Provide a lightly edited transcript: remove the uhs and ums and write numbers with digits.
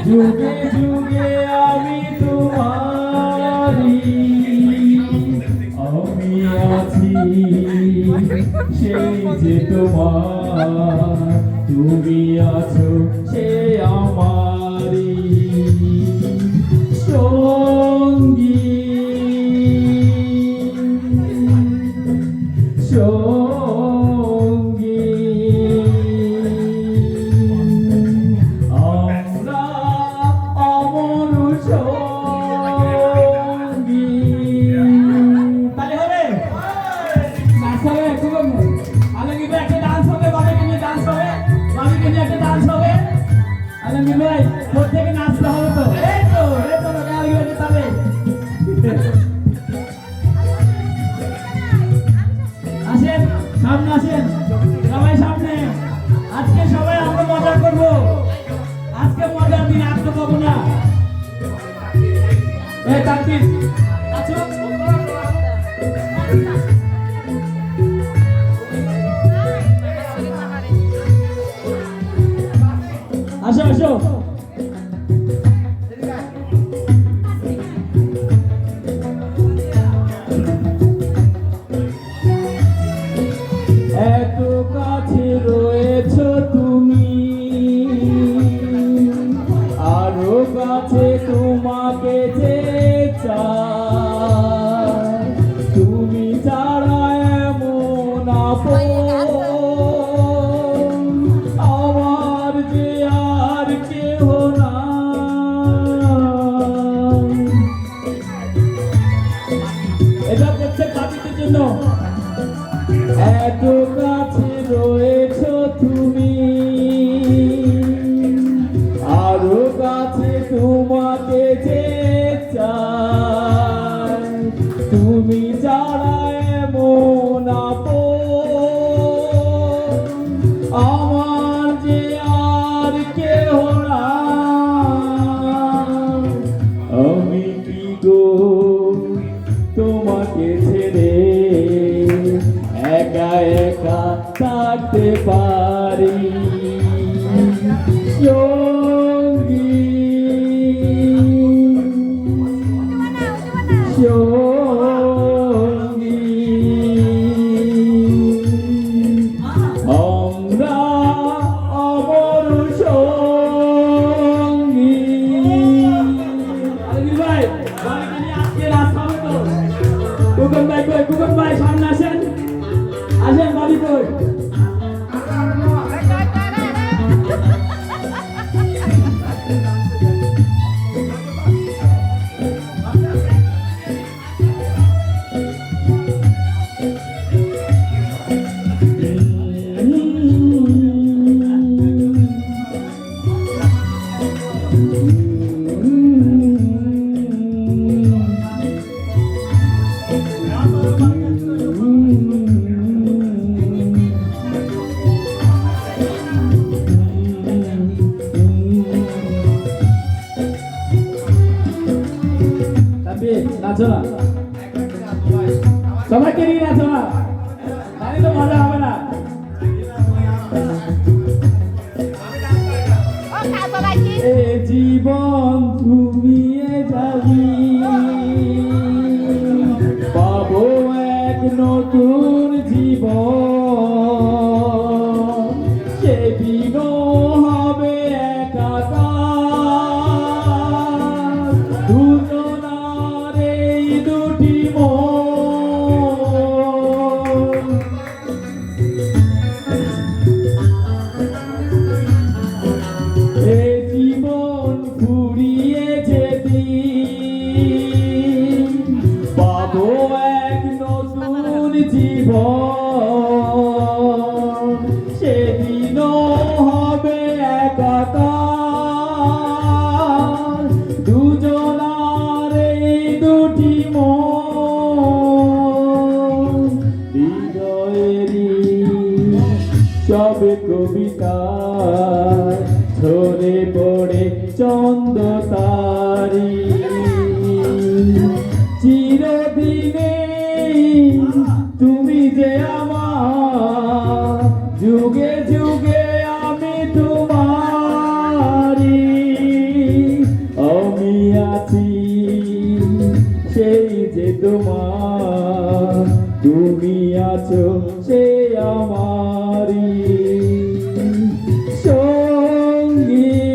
যুগে যুগে আমি তোমারি, আমি আছি সেই যে তোমার, তুমি আছো সে আমারি সঙ্গী সঙ্গী। আমরা অমর সঙ্গী। তাহলে হবে নাচ হবে, খুব আলমগীর ভাই একটা ডান্স হবে, বাবাকে নিয়ে ডান্স হবে, বাবাকে নিয়ে একটা ডান্স হবে। আলমগীর ভাই প্রত্যেকে নাচতে হবে তো, এই তো আলমগীর ভাই তাহলে আসেন সামনে, আসেন সবাই সামনে। আজকে সবাই আমরা মজা করব, আজকে মজার দিন, আর তো পাবো না। এই তাকবীর আছো, আসো আসো। এত কাছে রয়েছো তুমি, আরো কাছে তোমাকে যে চাই, তুমি ছাড়া এমন আপন আমার যে আর কেহ নাই। এটা প্রত্যেক বাচ্চাদের জন্য। এত কাছে রয়েছো তুমি, আরো কাছে তোমাকে যে চাই, তুমি ছাড়া এমন আপন আমার যে আর কেহ নাই। আমি কি গো তোমাকে ছেড়ে একা একা থাকতে পারি সঙ্গী সঙ্গী। আমরা অমর সঙ্গী। আলমগীর ভাই বাড়িতে নিয়ে আজকে রাস্তা হবে তো। কুকুন ভাই কই, কুকুন ভাই সামনে আসেন, আসেন বাবি কই। নাচো না, সবাইকে নিয়ে নাচো না, তাহলে তো মজা হবে না। এ জীবন ঘুমিয়ে যাবি, পাবো এক নতুন জীবন, সেদিনও হবে একাকার দুজনার এই দুটি মন। এ জীবন ফুরিয়ে যেদিন, পাবো এক নতুন জীবন, সেদিনও হবে একাকার দুজনার এই দুটি মন। হৃদয়েরই সব কবিতা ঝরে পড়ে চন্দ্র তারি, চিরদিনে তুমি যে আমার, যুগে যুগে আমি তোমারি। আছি সেই যে তোমার, তুমি আছো সে আমারি সঙ্গী।